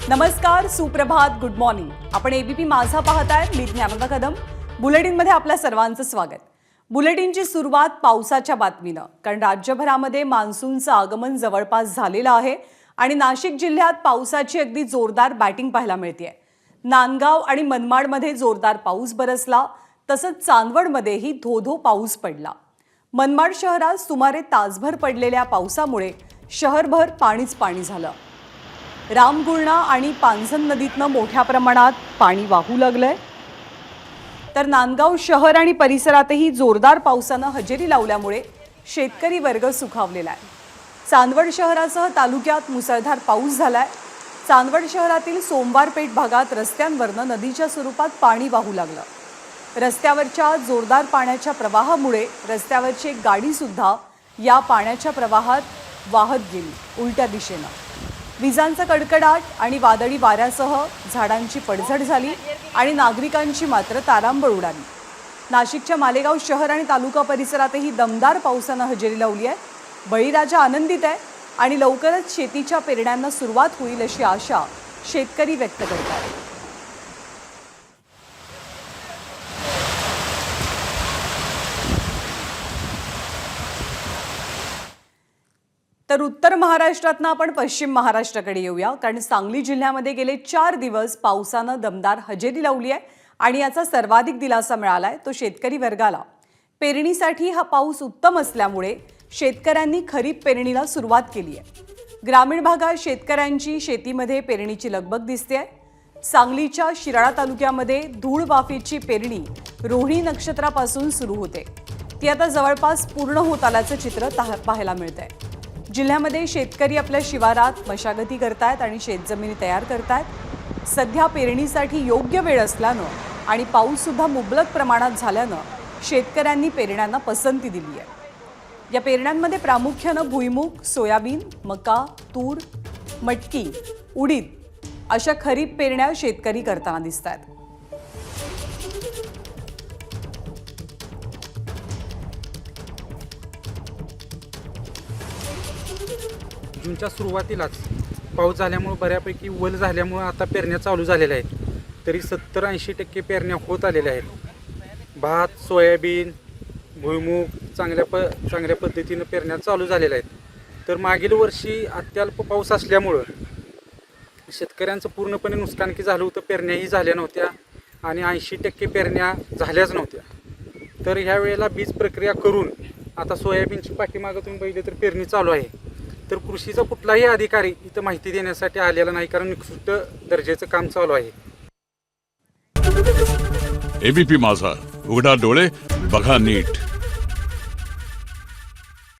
नमस्कार, सुप्रभात, good morning. आपण एबीपी माझा पाहताय. मी ज्ञानदा कदम. बुलेटिनमध्ये आपल्या सर्वांचं स्वागत. बुलेटिनची सुरुवात पावसाच्या बातमीनं, कारण राज्यभरामध्ये मान्सूनचं आगमन जवळपास झालेलं आहे आणि नाशिक जिल्ह्यात पावसाची अगदी जोरदार बॅटिंग पाहायला मिळतेय. नांदगाव आणि मनमाडमध्ये जोरदार पाऊस बरसला, तसंच चांदवडमध्येही धोधो पाऊस पडला. मनमाड शहरात सुमारे तासभर पडलेल्या पावसामुळे शहरभर पाणीच पाणी झालं. रामगुळणा आणि पांझन नदीतनं मोठ्या प्रमाणात पाणी वाहू लागलंय. तर नांदगाव शहर आणि परिसरातही जोरदार पावसानं हजेरी लावल्यामुळे शेतकरी वर्ग सुखावलेला आहे. चांदवड शहरासह तालुक्यात मुसळधार पाऊस झालाय. चांदवड शहरातील सोमवारपेठ भागात रस्त्यांवरनं नदीच्या स्वरूपात पाणी वाहू लागलं. रस्त्यावरच्या जोरदार पाण्याच्या प्रवाहामुळे रस्त्यावरची एक गाडी सुद्धा या पाण्याच्या प्रवाहात वाहत गेली उलट्या दिशेनं. विजांचा कडकडाट आणि वादळी वाऱ्यासह झाडांची पडझड झाली आणि नागरिकांची मात्र तारांबळ उडाली. नाशिकच्या मालेगाव शहर आणि तालुका परिसरातही दमदार पावसानं हजेरी लावली आहे. बळीराजा आनंदित आहे आणि लवकरच शेतीच्या पेरण्यांना सुरुवात होईल अशी आशा शेतकरी व्यक्त करतात. तर उत्तर महाराष्ट्रातनं आपण पश्चिम महाराष्ट्राकडे येऊया, कारण सांगली जिल्ह्यामध्ये गेले 4 दिवस पावसानं दमदार हजेरी लावली आहे आणि याचा सर्वाधिक दिलासा मिळालाय तो शेतकरी वर्गाला. पेरणीसाठी हा पाऊस उत्तम असल्यामुळे शेतकऱ्यांनी खरीप पेरणीला सुरुवात केली आहे. ग्रामीण भागात शेतकऱ्यांची शेतीमध्ये पेरणीची लगबग दिसते. सांगलीच्या शिराळा तालुक्यामध्ये धूळ वाफेची पेरणी रोहिणी नक्षत्रापासून सुरू होते. ती आता जवळपास पूर्ण होत आल्याचं चित्र पाहायला मिळतंय. जिल्ह्यामध्ये शेतकरी आपल्या शिवारात मशागती करतायत आणि शेतजमिनी तयार करतायत. सध्या पेरणीसाठी योग्य वेळ असल्यानं आणि पाऊससुद्धा मुबलक प्रमाणात झाल्यानं शेतकऱ्यांनी पेरण्यांना पसंती दिली आहे. या पेरण्यांमध्ये प्रामुख्यानं भुईमूग, सोयाबीन, मका, तूर, मटकी, उडीद अशा खरीप पेरण्या शेतकरी करताना दिसत आहेत. जूनच्या सुरुवातीलाच पाऊस झाल्यामुळे बऱ्यापैकी वल झाल्यामुळे आता पेरण्या चालू झालेल्या आहेत. तरी 70-80% पेरण्या होत आलेल्या आहेत. भात, सोयाबीन, भुईमूग चांगल्या पद्धतीनं पेरण्या चालू झालेल्या आहेत. तर मागील वर्षी अत्यल्प पाऊस असल्यामुळं शेतकऱ्यांचं पूर्णपणे नुकसानकी झालं होतं. पेरण्याही झाल्या नव्हत्या आणि 80% पेरण्या झाल्याच नव्हत्या. तर ह्या वेळेला बीज प्रक्रिया करून आता सोयाबीनची पाठीमागं तुम्ही बघितलं तर पेरणी चालू आहे. तर कृषीचा कुठलाही अधिकारी इथं माहिती देण्यासाठी आलेला नाही, कारण निकृष्ट दर्जाचं काम चालू आहे. एबीपी माझा, उघडा डोळे बघा नीट.